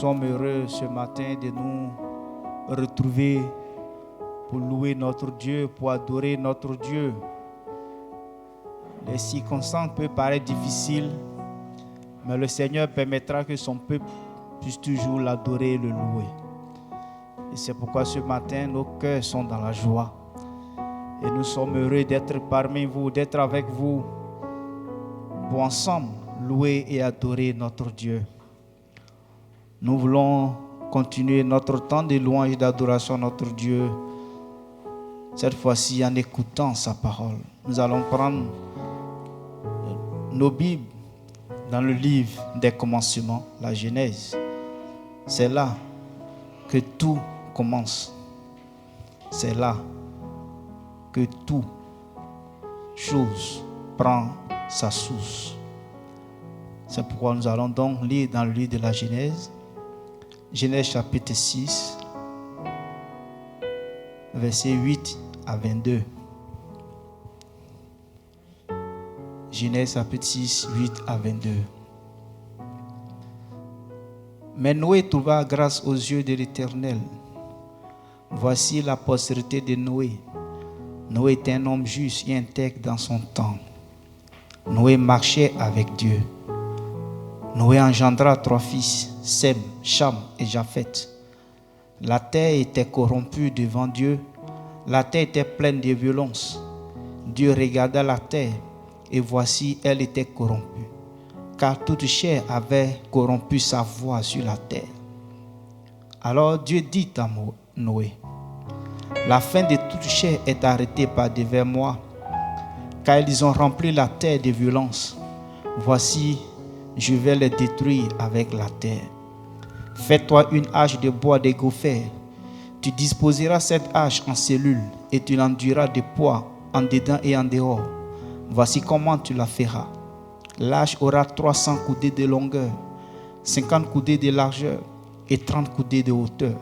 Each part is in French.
sommes heureux ce matin de nous retrouver pour louer notre Dieu, pour adorer notre Dieu. Les circonstances peuvent paraître difficiles, mais le Seigneur permettra que son peuple puisse toujours l'adorer et le louer. Et c'est pourquoi ce matin, nos cœurs sont dans la joie. Et nous sommes heureux d'être parmi vous, d'être avec vous, pour ensemble louer et adorer notre Dieu. Nous voulons continuer notre temps de louange et d'adoration à notre Dieu. Cette fois-ci, en écoutant sa parole, nous allons prendre nos Bibles dans le livre des commencements, la Genèse. C'est là que tout commence. C'est là que toute chose prend sa source. C'est pourquoi nous allons donc lire dans le livre de la Genèse, Genèse chapitre 6, versets 8 à 22. Genèse chapitre 6, 8 à 22. Mais Noé trouva grâce aux yeux de l'Éternel. Voici la postérité de Noé. Noé était un homme juste et intègre dans son temps. Noé marchait avec Dieu. Noé engendra 3 fils, Sem, Cham et Japheth. La terre était corrompue devant Dieu. La terre était pleine de violence. Dieu regarda la terre et voici, elle était corrompue, car toute chair avait corrompu sa voie sur la terre. Alors Dieu dit à Noé, la fin de toute chair est arrêtée par devers moi, car ils ont rempli la terre de violence. Voici, je vais les détruire avec la terre. Fais-toi une hache de bois de gopher. Tu disposeras cette hache en cellules et tu l'enduiras de poids en dedans et en dehors. Voici comment tu la feras. L'hache aura 300 coudées de longueur, 50 coudées de largeur et 30 coudées de hauteur.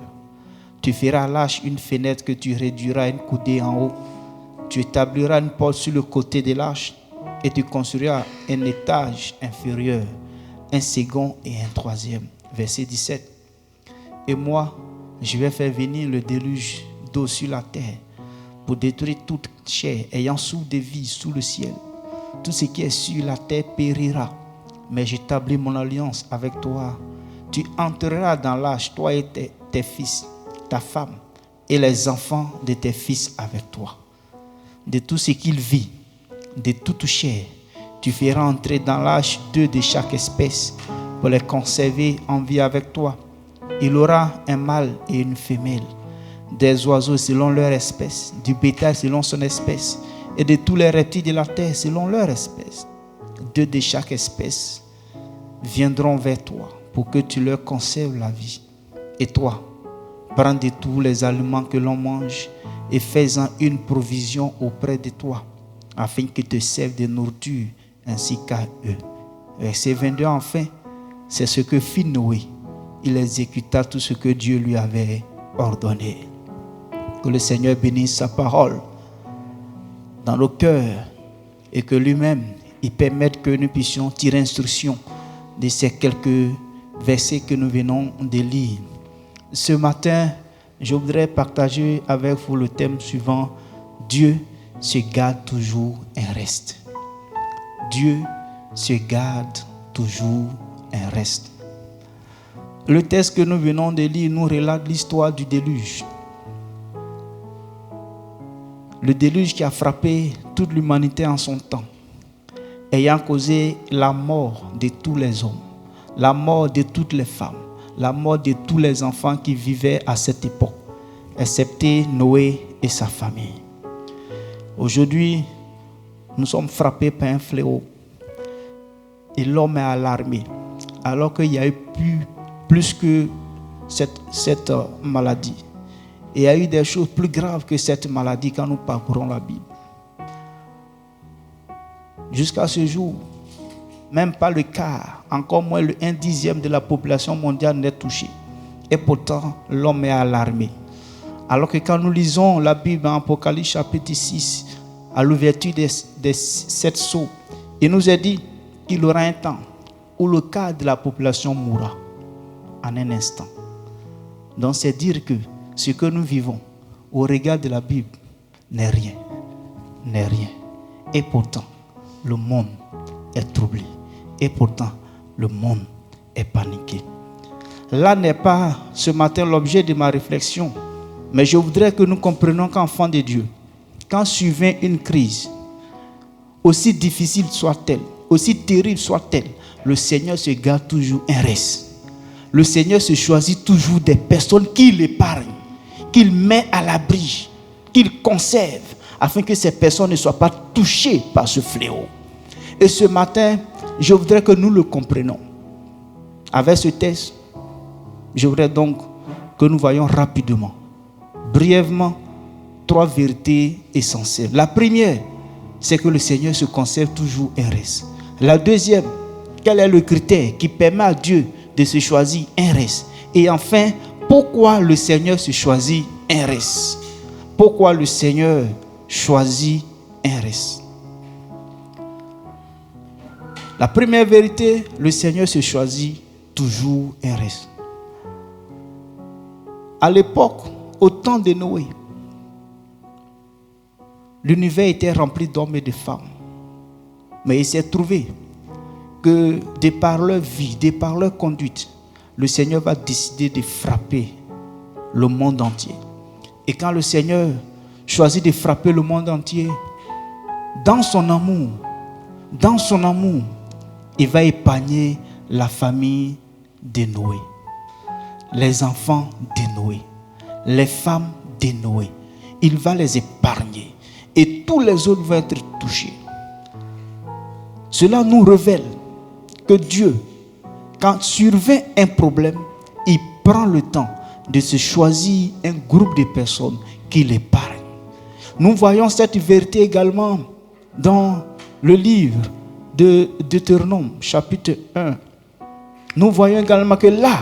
Tu feras à l'hache une fenêtre que tu réduiras une coudée en haut. Tu établiras une porte sur le côté de l'hache et tu construiras un étage inférieur, un second et un troisième. Verset 17. Et moi, je vais faire venir le déluge d'eau sur la terre pour détruire toute chair ayant souffle de vie sous le ciel. Tout ce qui est sur la terre périra, mais j'établis mon alliance avec toi. Tu entreras dans l'âge, toi et tes fils, ta femme et les enfants de tes fils avec toi. De tout ce qu'il vit, de toute chair, tu feras entrer dans l'âge 2 de chaque espèce pour les conserver en vie avec toi. Il aura un mâle et une femelle, des oiseaux selon leur espèce, du bétail selon son espèce, et de tous les reptiles de la terre selon leur espèce. 2 de chaque espèce viendront vers toi pour que tu leur conserves la vie. Et toi, prends de tous les aliments que l'on mange et fais-en une provision auprès de toi, afin qu'ils te servent de nourriture ainsi qu'à eux. Verset 22, enfin, c'est ce que fit Noé. Il exécuta tout ce que Dieu lui avait ordonné. Que le Seigneur bénisse sa parole dans nos cœurs et que lui-même, il permette que nous puissions tirer instruction de ces quelques versets que nous venons de lire. Ce matin, je voudrais partager avec vous le thème suivant. Dieu se garde toujours un reste. Dieu se garde toujours un reste. Le texte que nous venons de lire nous relate l'histoire du déluge. Le déluge qui a frappé toute l'humanité en son temps, ayant causé la mort de tous les hommes, la mort de toutes les femmes, la mort de tous les enfants qui vivaient à cette époque, excepté Noé et sa famille. Aujourd'hui, nous sommes frappés par un fléau et l'homme est alarmé, alors qu'il y a eu plus que cette maladie. Et il y a eu des choses plus graves que cette maladie quand nous parcourons la Bible. Jusqu'à ce jour, même pas le quart, encore moins le 1/10 de la population mondiale n'est touché. Et pourtant, l'homme est alarmé. Alors que quand nous lisons la Bible en Apocalypse chapitre 6, à l'ouverture des 7 sceaux, il nous est dit qu'il y aura un temps où le quart de la population mourra. en un instant. Donc c'est dire que ce que nous vivons au regard de la Bible n'est rien. N'est rien. Et pourtant, le monde est troublé. Et pourtant, le monde est paniqué. Là n'est pas ce matin l'objet de ma réflexion, mais je voudrais que nous comprenions qu'enfants de Dieu, quand survient une crise, aussi difficile soit-elle, aussi terrible soit-elle, le Seigneur se garde toujours un reste. Le Seigneur se choisit toujours des personnes qu'il épargne, qu'il met à l'abri, qu'il conserve, afin que ces personnes ne soient pas touchées par ce fléau. Et ce matin, je voudrais que nous le comprenions. Avec ce texte, je voudrais donc que nous voyions rapidement, brièvement, 3 vérités essentielles. La première, c'est que le Seigneur se conserve toujours un reste. La deuxième, quel est le critère qui permet à Dieu de se choisir un reste? Et enfin, pourquoi le Seigneur se choisit un reste? Pourquoi le Seigneur choisit un reste? La première vérité, le Seigneur se choisit toujours un reste. À l'époque, au temps de Noé, l'univers était rempli d'hommes et de femmes. Mais il s'est trouvé que de par leur vie, de par leur conduite, le Seigneur va décider de frapper le monde entier. Et quand le Seigneur choisit de frapper le monde entier, dans son amour, il va épargner la famille de Noé, les enfants de Noé, les femmes de Noé. Il va les épargner et tous les autres vont être touchés. Cela nous révèle que Dieu, quand survient un problème, il prend le temps de se choisir un groupe de personnes qu'il épargne. Nous voyons cette vérité également dans le livre de Deutéronome, chapitre 1. Nous voyons également que là,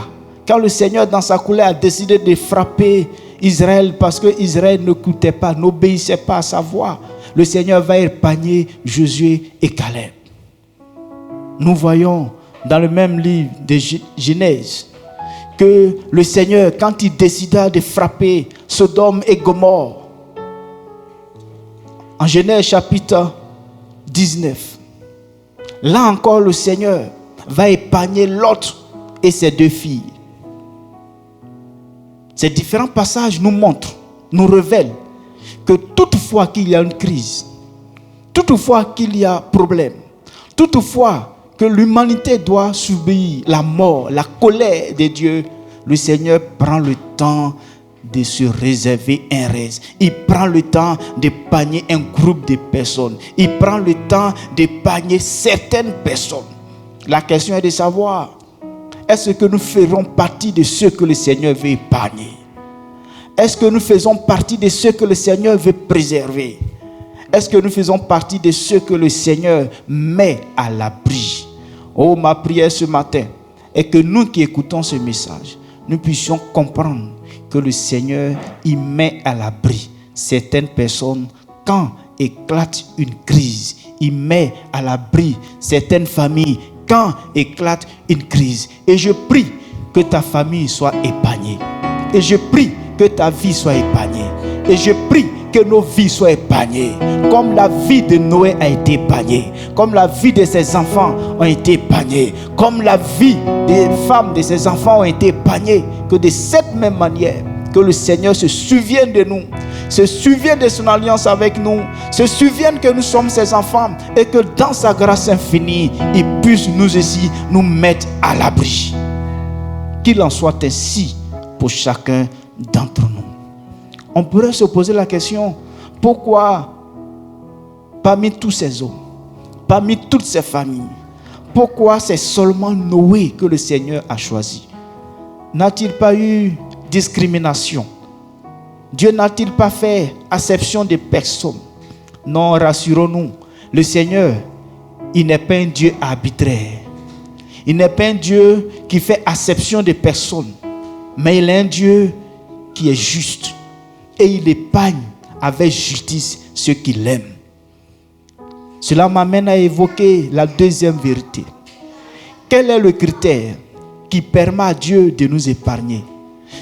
quand le Seigneur dans sa colère a décidé de frapper Israël parce que Israël n'écoutait pas, n'obéissait pas à sa voix, le Seigneur va épargner Josué et Caleb. Nous voyons dans le même livre de Genèse que le Seigneur, quand il décida de frapper Sodome et Gomorrhe, en Genèse chapitre 19, là encore le Seigneur va épargner Lot et ses 2 filles. Ces différents passages nous montrent, nous révèlent que toutefois qu'il y a une crise, toutefois qu'il y a problème, toutefois que l'humanité doit subir la mort, la colère de Dieu, le Seigneur prend le temps de se réserver un reste. Il prend le temps d'épargner un groupe de personnes. Il prend le temps d'épargner certaines personnes. La question est de savoir, est-ce que nous ferons partie de ceux que le Seigneur veut épargner? Est-ce que nous faisons partie de ceux que le Seigneur veut préserver? Est-ce que nous faisons partie de ceux que le Seigneur met à l'abri? Oh, ma prière ce matin est que nous qui écoutons ce message, nous puissions comprendre que le Seigneur y met à l'abri certaines personnes quand éclate une crise. Il met à l'abri certaines familles quand éclate une crise. Et je prie que ta famille soit épargnée. Et je prie que ta vie soit épargnée. Et je prie que nos vies soient épargnées. Comme la vie de Noé a été épargnée. Comme la vie de ses enfants a été épargnée. Comme la vie des femmes de ses enfants a été épargnée. Que de cette même manière, que le Seigneur se souvienne de nous, se souvienne de son alliance avec nous, se souvienne que nous sommes ses enfants et que dans sa grâce infinie, il puisse nous aussi nous mettre à l'abri. Qu'il en soit ainsi pour chacun d'entre nous. On pourrait se poser la question, pourquoi parmi tous ces hommes, parmi toutes ces familles, pourquoi c'est seulement Noé que le Seigneur a choisi? N'a-t-il pas eu discrimination? Dieu n'a-t-il pas fait acception de personnes? Non, rassurons-nous, le Seigneur, il n'est pas un Dieu arbitraire. Il n'est pas un Dieu qui fait acception de personnes, mais il est un Dieu qui est juste. Et il épargne avec justice ceux qui l'aiment. Cela m'amène à évoquer la deuxième vérité. Quel est le critère qui permet à Dieu de nous épargner?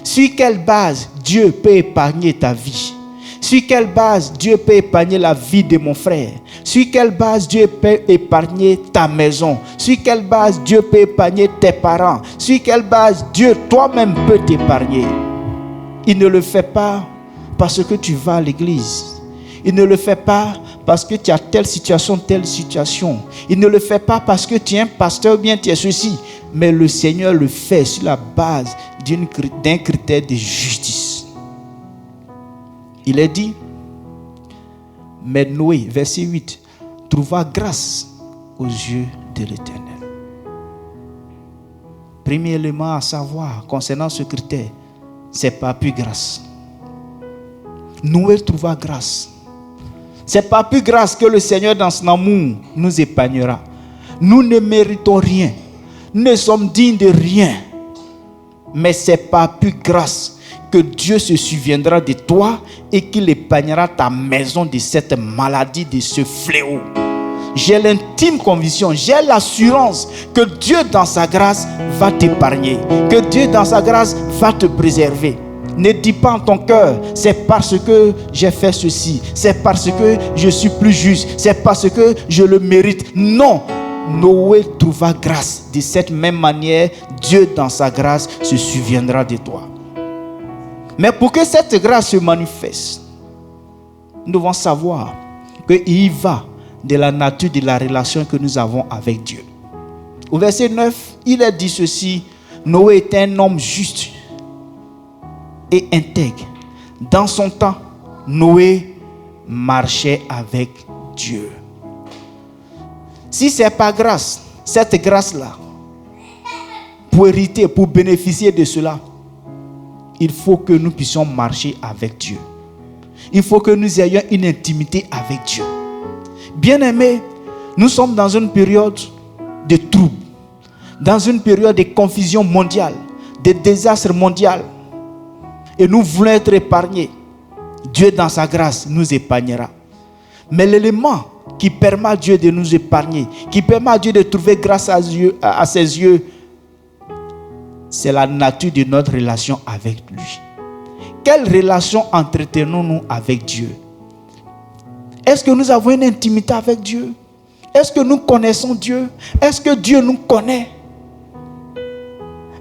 Sur quelle base Dieu peut épargner ta vie? Sur quelle base Dieu peut épargner la vie de mon frère? Sur quelle base Dieu peut épargner ta maison? Sur quelle base Dieu peut épargner tes parents? Sur quelle base Dieu toi-même peut t'épargner? Il ne le fait pas parce que tu vas à l'église. Il ne le fait pas parce que tu as telle situation. Il ne le fait pas parce que tu es un pasteur ou bien tu es ceci. Mais le Seigneur le fait sur la base d'un critère de justice. Il est dit, mais Noé, verset 8, trouva grâce aux yeux de l'Éternel. Premier élément à savoir concernant ce critère, c'est pas plus grâce. Noé trouva grâce. C'est pas plus grâce que le Seigneur dans son amour nous épargnera. Nous ne méritons rien. Nous ne sommes dignes de rien. Mais c'est pas plus grâce que Dieu se souviendra de toi et qu'il épargnera ta maison de cette maladie, de ce fléau. J'ai l'intime conviction, j'ai l'assurance que Dieu dans sa grâce va t'épargner, que Dieu dans sa grâce va te préserver. Ne dis pas en ton cœur, c'est parce que j'ai fait ceci, c'est parce que je suis plus juste, c'est parce que je le mérite. Non, Noé trouva grâce. De cette même manière, Dieu dans sa grâce se souviendra de toi. Mais pour que cette grâce se manifeste, nous devons savoir qu'il va de la nature de la relation que nous avons avec Dieu. Au verset 9, il est dit ceci: Noé était un homme juste et intègre. Dans son temps, Noé marchait avec Dieu. Si ce n'est pas grâce, cette grâce-là, pour hériter, pour bénéficier de cela, il faut que nous puissions marcher avec Dieu. Il faut que nous ayons une intimité avec Dieu. Bien-aimés, nous sommes dans une période de troubles, dans une période de confusion mondiale, de désastre mondial. Et nous voulons être épargnés. Dieu dans sa grâce nous épargnera. Mais l'élément qui permet à Dieu de nous épargner, qui permet à Dieu de trouver grâce à ses yeux, c'est la nature de notre relation avec lui. Quelle relation entretenons-nous avec Dieu? Est-ce que nous avons une intimité avec Dieu? Est-ce que nous connaissons Dieu? Est-ce que Dieu nous connaît?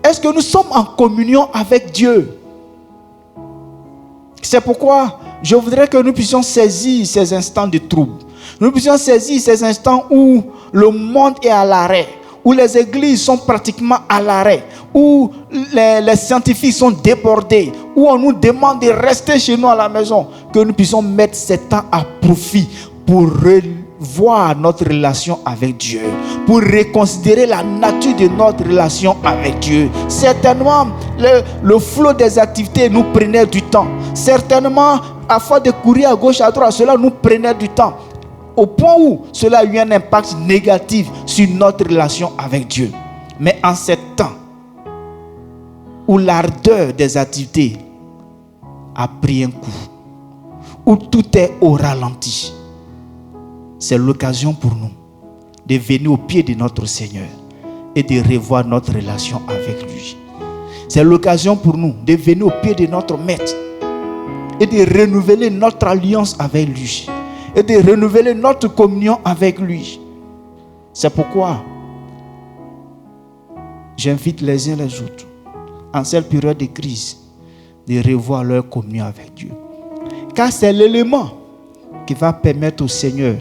Est-ce que nous sommes en communion avec Dieu? C'est pourquoi je voudrais que nous puissions saisir ces instants de trouble. Nous puissions saisir ces instants où le monde est à l'arrêt, où les églises sont pratiquement à l'arrêt, où les scientifiques sont débordés, où on nous demande de rester chez nous à la maison, que nous puissions mettre ces temps à profit pour revoir notre relation avec Dieu, pour reconsidérer la nature de notre relation avec Dieu. Certainement, le flot des activités nous prenait du temps. Certainement, à force de courir à gauche, à droite, cela nous prenait du temps. Au point où cela a eu un impact négatif sur notre relation avec Dieu. Mais en ce temps où l'ardeur des activités a pris un coup, où tout est au ralenti, c'est l'occasion pour nous de venir au pied de notre Seigneur et de revoir notre relation avec lui. C'est l'occasion pour nous de venir au pied de notre Maître et de renouveler notre alliance avec lui et de renouveler notre communion avec lui. C'est pourquoi j'invite les uns les autres, en cette période de crise, de revoir leur communion avec Dieu. Car c'est l'élément qui va permettre au Seigneur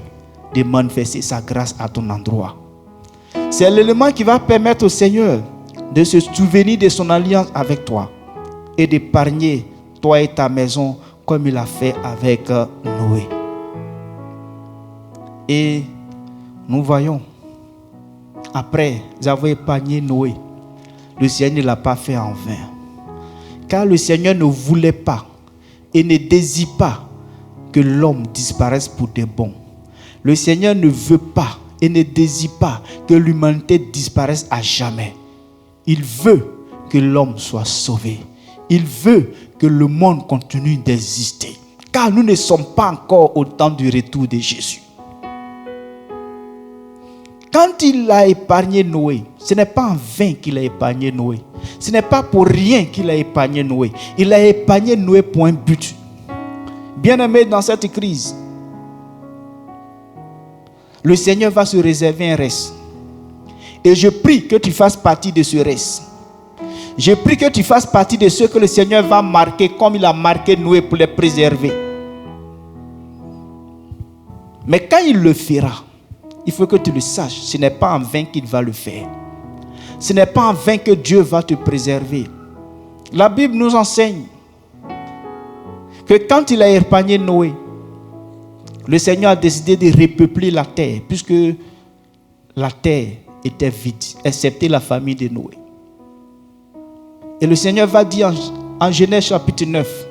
de manifester sa grâce à ton endroit. C'est l'élément qui va permettre au Seigneur de se souvenir de son alliance avec toi et d'épargner toi et ta maison comme il a fait avec Noé. Et nous voyons, après avoir épargné Noé, le Seigneur ne l'a pas fait en vain. Car le Seigneur ne voulait pas et ne désire pas que l'homme disparaisse pour de bon. Le Seigneur ne veut pas et ne désire pas que l'humanité disparaisse à jamais. Il veut que l'homme soit sauvé. Il veut que le monde continue d'exister. Car nous ne sommes pas encore au temps du retour de Jésus. Quand il a épargné Noé, ce n'est pas en vain qu'il a épargné Noé. Ce n'est pas pour rien qu'il a épargné Noé. Il a épargné Noé pour un but. Bien-aimé, dans cette crise, le Seigneur va se réserver un reste. Et je prie que tu fasses partie de ce reste. Je prie que tu fasses partie de ceux que le Seigneur va marquer comme il a marqué Noé pour les préserver. Mais quand il le fera, il faut que tu le saches, ce n'est pas en vain qu'il va le faire. Ce n'est pas en vain que Dieu va te préserver. La Bible nous enseigne que quand il a épargné Noé, le Seigneur a décidé de repeupler la terre, puisque la terre était vide, excepté la famille de Noé. Et le Seigneur va dire en Genèse chapitre 9,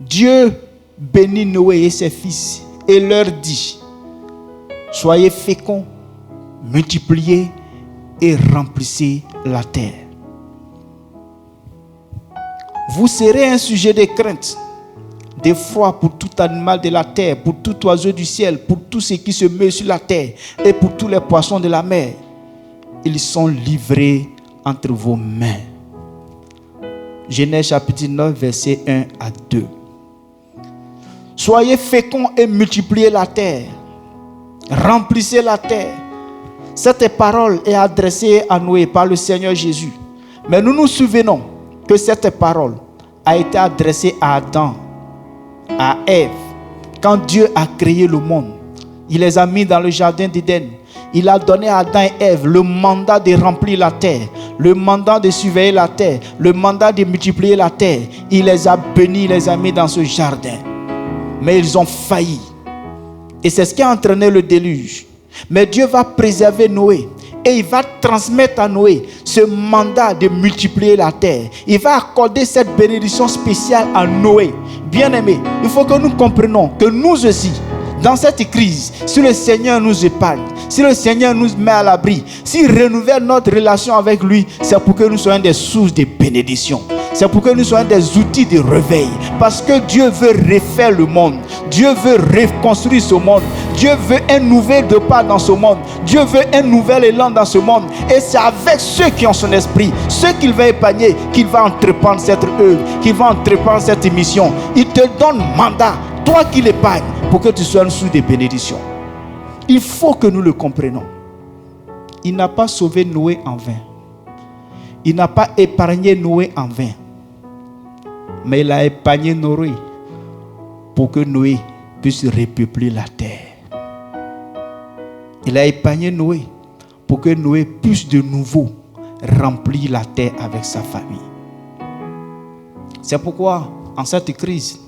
Dieu bénit Noé et ses fils et leur dit, soyez féconds, multipliez et remplissez la terre. Vous serez un sujet de crainte, d'effroi pour tout animal de la terre, pour tout oiseau du ciel, pour tout ce qui se meut sur la terre et pour tous les poissons de la mer. Ils sont livrés entre vos mains. Genèse chapitre 9, versets 1 à 2. Soyez féconds et multipliez la terre. Remplissez la terre. Cette parole est adressée à Noé par le Seigneur Jésus. Mais nous nous souvenons que cette parole a été adressée à Adam, à Ève. Quand Dieu a créé le monde, il les a mis dans le jardin d'Éden. Il a donné à Adam et Ève le mandat de remplir la terre, le mandat de surveiller la terre, le mandat de multiplier la terre. Il les a bénis, il les a mis dans ce jardin. Mais ils ont failli. Et c'est ce qui a entraîné le déluge. Mais Dieu va préserver Noé. Et il va transmettre à Noé ce mandat de multiplier la terre. Il va accorder cette bénédiction spéciale à Noé. Bien-aimés, il faut que nous comprenions que nous aussi, dans cette crise, si le Seigneur nous épargne, si le Seigneur nous met à l'abri, s'il renouvelle notre relation avec lui, c'est pour que nous soyons des sources de bénédiction. C'est pour que nous soyons des outils de réveil. Parce que Dieu veut refaire le monde. Dieu veut reconstruire ce monde. Dieu veut un nouvel départ dans ce monde. Dieu veut un nouvel élan dans ce monde. Et c'est avec ceux qui ont son esprit, ceux qu'il va épargner, qu'il va entreprendre cette œuvre, qu'il va entreprendre cette mission. Il te donne mandat, toi qui l'épargnes, pour que tu sois une source de bénédiction. Il faut que nous le comprenions. Il n'a pas sauvé Noé en vain. Il n'a pas épargné Noé en vain. Mais il a épargné Noé pour que Noé puisse repeupler la terre. Il a épargné Noé pour que Noé puisse de nouveau remplir la terre avec sa famille. C'est pourquoi, en cette crise,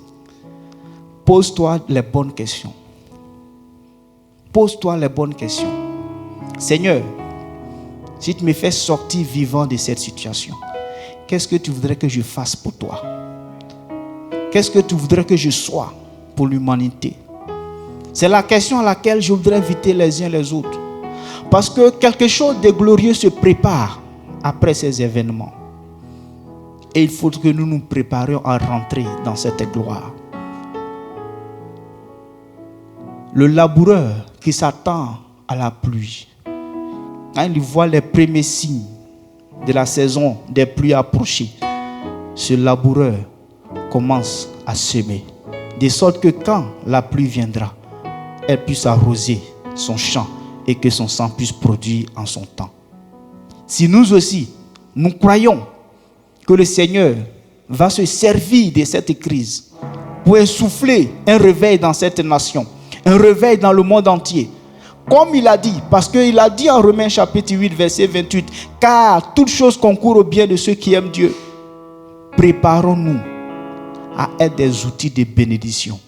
pose-toi les bonnes questions. Pose-toi les bonnes questions. Seigneur, si tu me fais sortir vivant de cette situation, qu'est-ce que tu voudrais que je fasse pour toi? Qu'est-ce que tu voudrais que je sois pour l'humanité? C'est la question à laquelle je voudrais inviter les uns les autres. Parce que quelque chose de glorieux se prépare après ces événements. Et il faut que nous nous préparions à rentrer dans cette gloire. Le laboureur qui s'attend à la pluie, quand il voit les premiers signes de la saison des pluies approcher, ce laboureur commence à semer, de sorte que quand la pluie viendra, elle puisse arroser son champ et que son sang puisse produire en son temps. Si nous aussi, nous croyons que le Seigneur va se servir de cette crise pour insuffler un réveil dans cette nation, un réveil dans le monde entier, comme il a dit, parce qu'il a dit en Romains chapitre 8, verset 28, car toute chose concourt au bien de ceux qui aiment Dieu. Préparons-nous à être des outils de bénédiction,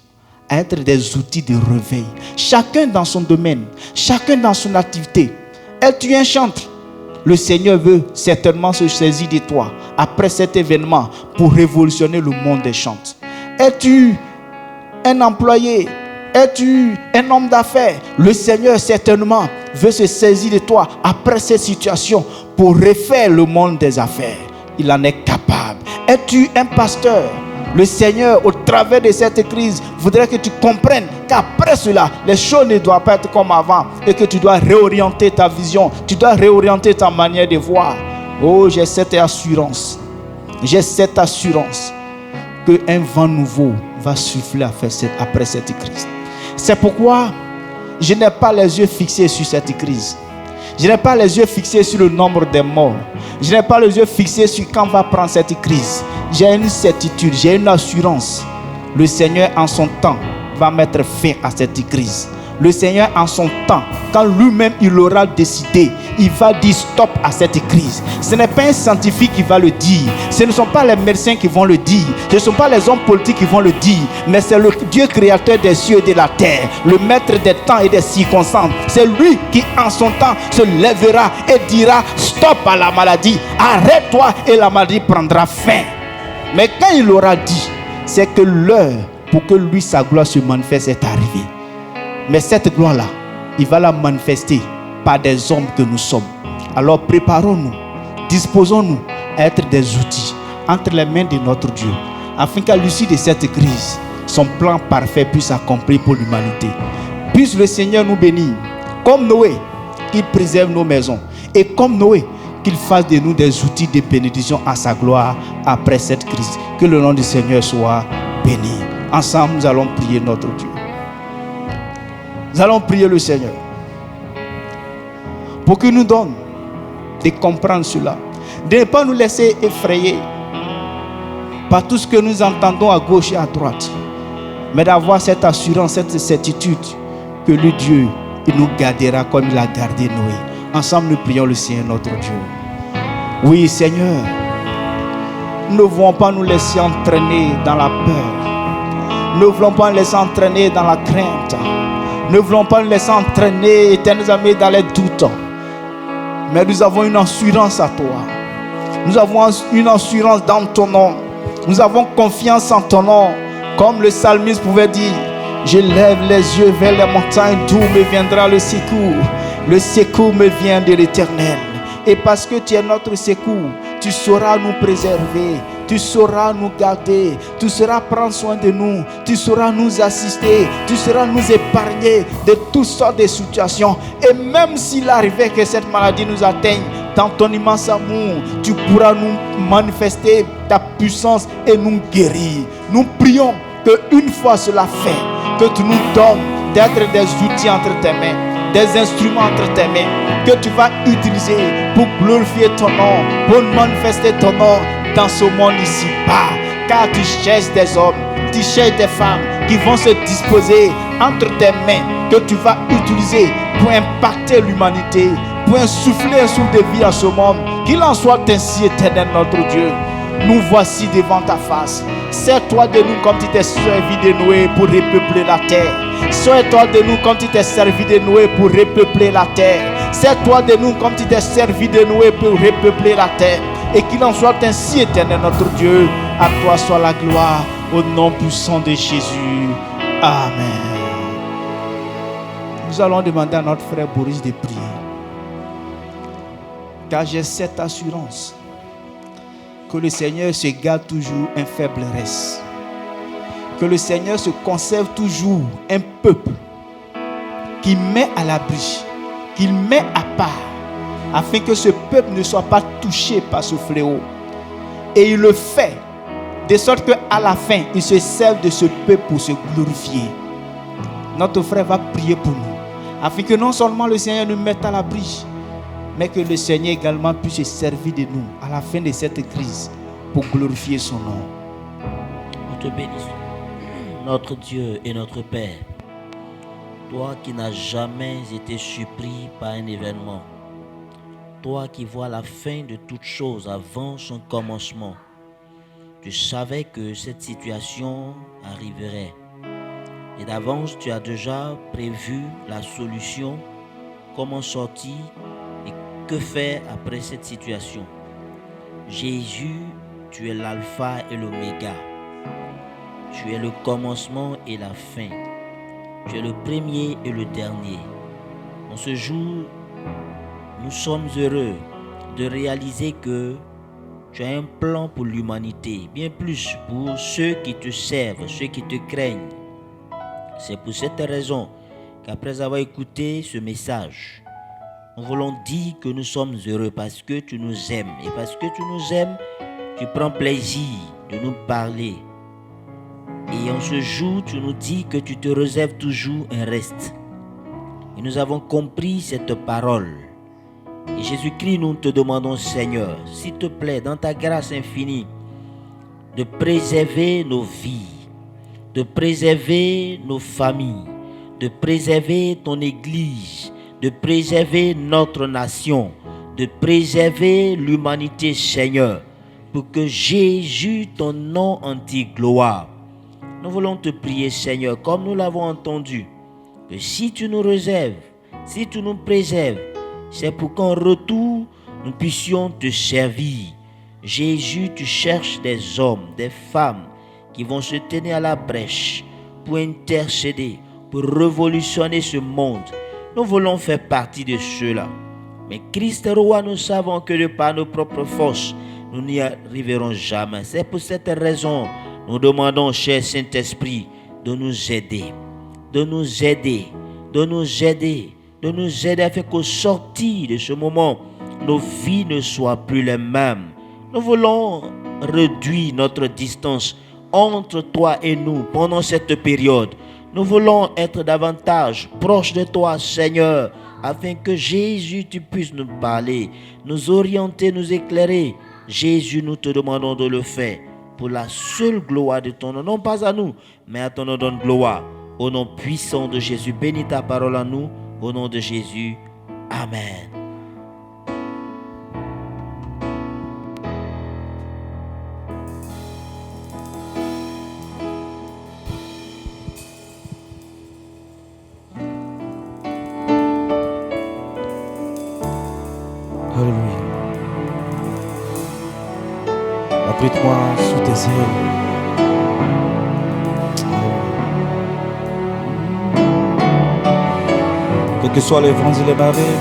à être des outils de réveil. Chacun dans son domaine, chacun dans son activité. Es-tu un chantre? Le Seigneur veut certainement se saisir de toi après cet événement pour révolutionner le monde des chantres. Es-tu un employé? Es-tu un homme d'affaires? Le Seigneur certainement veut se saisir de toi après cette situation pour refaire le monde des affaires. Il en est capable. Es-tu un pasteur? Le Seigneur, au travers de cette crise, voudrait que tu comprennes qu'après cela, les choses ne doivent pas être comme avant et que tu dois réorienter ta vision, tu dois réorienter ta manière de voir. Oh, j'ai cette assurance. J'ai cette assurance qu'un vent nouveau va souffler après cette crise. C'est pourquoi je n'ai pas les yeux fixés sur cette crise. Je n'ai pas les yeux fixés sur le nombre des morts. Je n'ai pas les yeux fixés sur quand va prendre cette crise. J'ai une certitude, j'ai une assurance. Le Seigneur en son temps va mettre fin à cette crise. Le Seigneur en son temps, quand lui-même il aura décidé, il va dire stop à cette crise. Ce n'est pas un scientifique qui va le dire. Ce ne sont pas les médecins qui vont le dire. Ce ne sont pas les hommes politiques qui vont le dire. Mais c'est le Dieu créateur des cieux et de la terre, le maître des temps et des circonstances. C'est lui qui en son temps se lèvera et dira stop à la maladie. Arrête-toi et la maladie prendra fin. Mais quand il aura dit, c'est que l'heure pour que lui, sa gloire se manifeste est arrivée. Mais cette gloire-là, il va la manifester par des hommes que nous sommes. Alors préparons-nous, disposons-nous à être des outils entre les mains de notre Dieu, afin qu'à l'issue de cette crise, son plan parfait puisse s'accomplir pour l'humanité. Puisse le Seigneur nous bénir, comme Noé, qu'il préserve nos maisons, et comme Noé, qu'il fasse de nous des outils de bénédiction à sa gloire après cette crise. Que le nom du Seigneur soit béni. Ensemble, nous allons prier notre Dieu. Nous allons prier le Seigneur pour qu'il nous donne de comprendre cela, de ne pas nous laisser effrayer par tout ce que nous entendons à gauche et à droite, mais d'avoir cette assurance, cette certitude que le Dieu, il nous gardera comme il a gardé Noé. Ensemble, nous prions le Seigneur notre Dieu. Oui, Seigneur, nous ne voulons pas nous laisser entraîner dans la peur. Nous ne voulons pas nous laisser entraîner dans la crainte. Nous ne voulons pas nous laisser entraîner, éternels amis, dans les doutes. Mais nous avons une assurance à toi. Nous avons une assurance dans ton nom. Nous avons confiance en ton nom. Comme le psalmiste pouvait dire, je lève les yeux vers les montagnes, d'où me viendra le secours. Le secours me vient de l'Éternel. Et parce que tu es notre secours, tu sauras nous préserver, tu sauras nous garder, tu sauras prendre soin de nous, tu sauras nous assister, tu sauras nous épargner de toutes sortes de situations. Et même s'il arrivait que cette maladie nous atteigne, dans ton immense amour, tu pourras nous manifester ta puissance et nous guérir. Nous prions qu'une fois cela fait, que tu nous donnes d'être des outils entre tes mains, des instruments entre tes mains, que tu vas utiliser pour glorifier ton nom, pour manifester ton nom dans ce monde ici-bas. Car tu cherches des hommes, tu cherches des femmes qui vont se disposer entre tes mains, que tu vas utiliser pour impacter l'humanité, pour insuffler un souffle de vie à ce monde. Qu'il en soit ainsi, éternel notre Dieu. Nous voici devant ta face. Sers-toi de nous comme tu t'es servi de Noé pour repeupler la terre. Sers-toi de nous comme tu t'es servi de Noé pour repeupler la terre. Sers-toi de nous comme tu t'es servi de Noé pour repeupler la terre. Et qu'il en soit ainsi, éternel notre Dieu. À toi soit la gloire, au nom puissant de Jésus. Amen. Nous allons demander à notre frère Boris de prier. Car j'ai cette assurance que le Seigneur se garde toujours un faible reste. Que le Seigneur se conserve toujours un peuple qu'il met à l'abri, qu'il met à part, afin que ce peuple ne soit pas touché par ce fléau. Et il le fait de sorte qu'à la fin, il se sert de ce peuple pour se glorifier. Notre frère va prier pour nous, afin que non seulement le Seigneur nous mette à l'abri, mais que le Seigneur également puisse se servir de nous à la fin de cette crise pour glorifier son nom. Nous te bénissons, notre Dieu et notre Père, toi qui n'as jamais été surpris par un événement, toi qui vois la fin de toute chose avant son commencement. Tu savais que cette situation arriverait et d'avance tu as déjà prévu la solution, comment sortir et que faire après cette situation. Jésus, tu es l'alpha et l'oméga. Tu es le commencement et la fin. Tu es le premier et le dernier. En ce jour, nous sommes heureux de réaliser que Tu as un plan pour l'humanité, bien plus pour ceux qui te servent, ceux qui te craignent. C'est pour cette raison qu'après avoir écouté ce message, nous voulons dire que nous sommes heureux parce que tu nous aimes. Et parce que tu nous aimes, tu prends plaisir de nous parler. Et en ce jour, tu nous dis que tu te réserves toujours un reste. Et nous avons compris cette parole. Et Jésus-Christ, nous te demandons, Seigneur, s'il te plaît, dans ta grâce infinie, de préserver nos vies, de préserver nos familles, de préserver ton Église, de préserver notre nation, de préserver l'humanité, Seigneur, pour que Jésus, ton nom en tire gloire. Nous voulons te prier, Seigneur, comme nous l'avons entendu, que si tu nous réserves, si tu nous préserves, c'est pour qu'en retour, nous puissions te servir. Jésus, tu cherches des hommes, des femmes qui vont se tenir à la brèche pour intercéder, pour révolutionner ce monde. Nous voulons faire partie de ceux-là. Mais Christ roi, nous savons que de par nos propres forces, nous n'y arriverons jamais. C'est pour cette raison, nous demandons, cher Saint-Esprit, de nous aider, de nous aider, de nous aider, de nous aider afin qu'au sortir de ce moment, nos vies ne soient plus les mêmes. Nous voulons réduire notre distance entre toi et nous pendant cette période. Nous voulons être davantage proches de toi, Seigneur, afin que Jésus, tu puisses nous parler, nous orienter, nous éclairer. Jésus, nous te demandons de le faire pour la seule gloire de ton nom. Non pas à nous, mais à ton nom donne gloire. Au nom puissant de Jésus, bénis ta parole à nous. Au nom de Jésus, Amen. Alléluia. Abrite-moi sous tes ailes. Quels que soient les vents et les marées,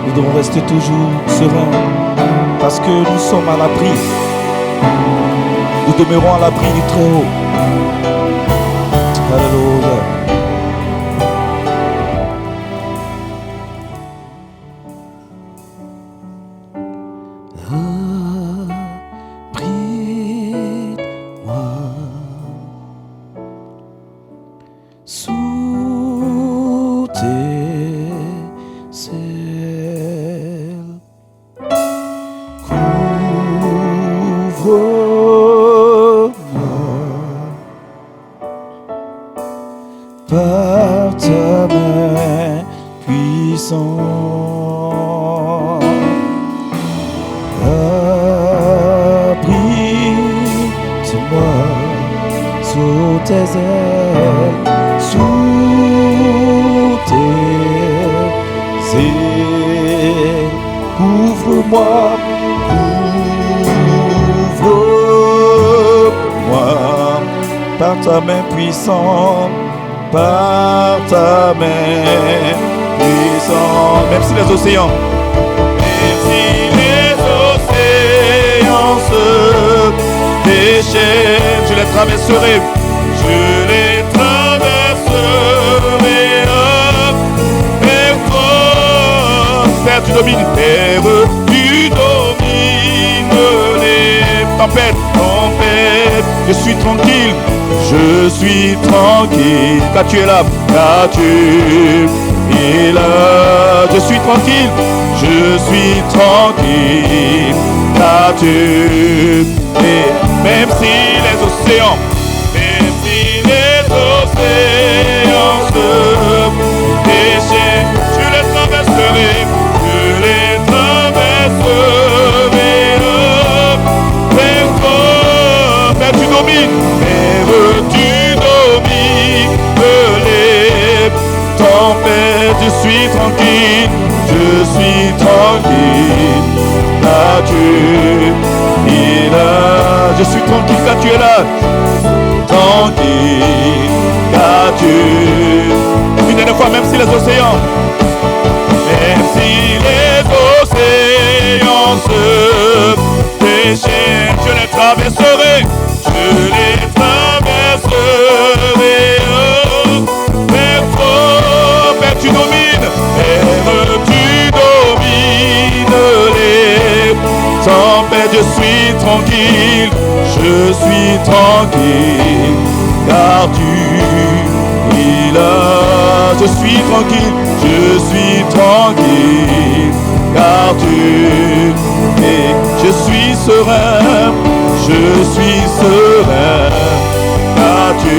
nous devons rester toujours sereins parce que nous sommes à l'abri. Nous demeurons à l'abri du Très-Haut. Alléluia. Sous tes ailes, couvre-moi par ta main puissante. Abrite-moi sous tes ailes. Sous tes ailes, couvre-moi, couvre-moi par ta main puissante, par ta main puissante. Même si les océans se déchaînent, je les traverserai, je les vers toi, Père, tu domines, Père, tu domines les tempêtes, je suis tranquille, car tu es là, je suis tranquille, car tu es, même si les océans se déchaînent, je les traverserai, vers toi, Père, tu domines, les tempêtes, je suis tranquille, car tu es là, je suis tranquille, car tu es là, tranquille, car tu une dernière fois, même si les océans Péchés, je les traverserai, Père, Père, tu domines, Père, tu domines les tempêtes. Je suis tranquille, car tu es là. Je suis tranquille, car tu es. Je suis serein, car tu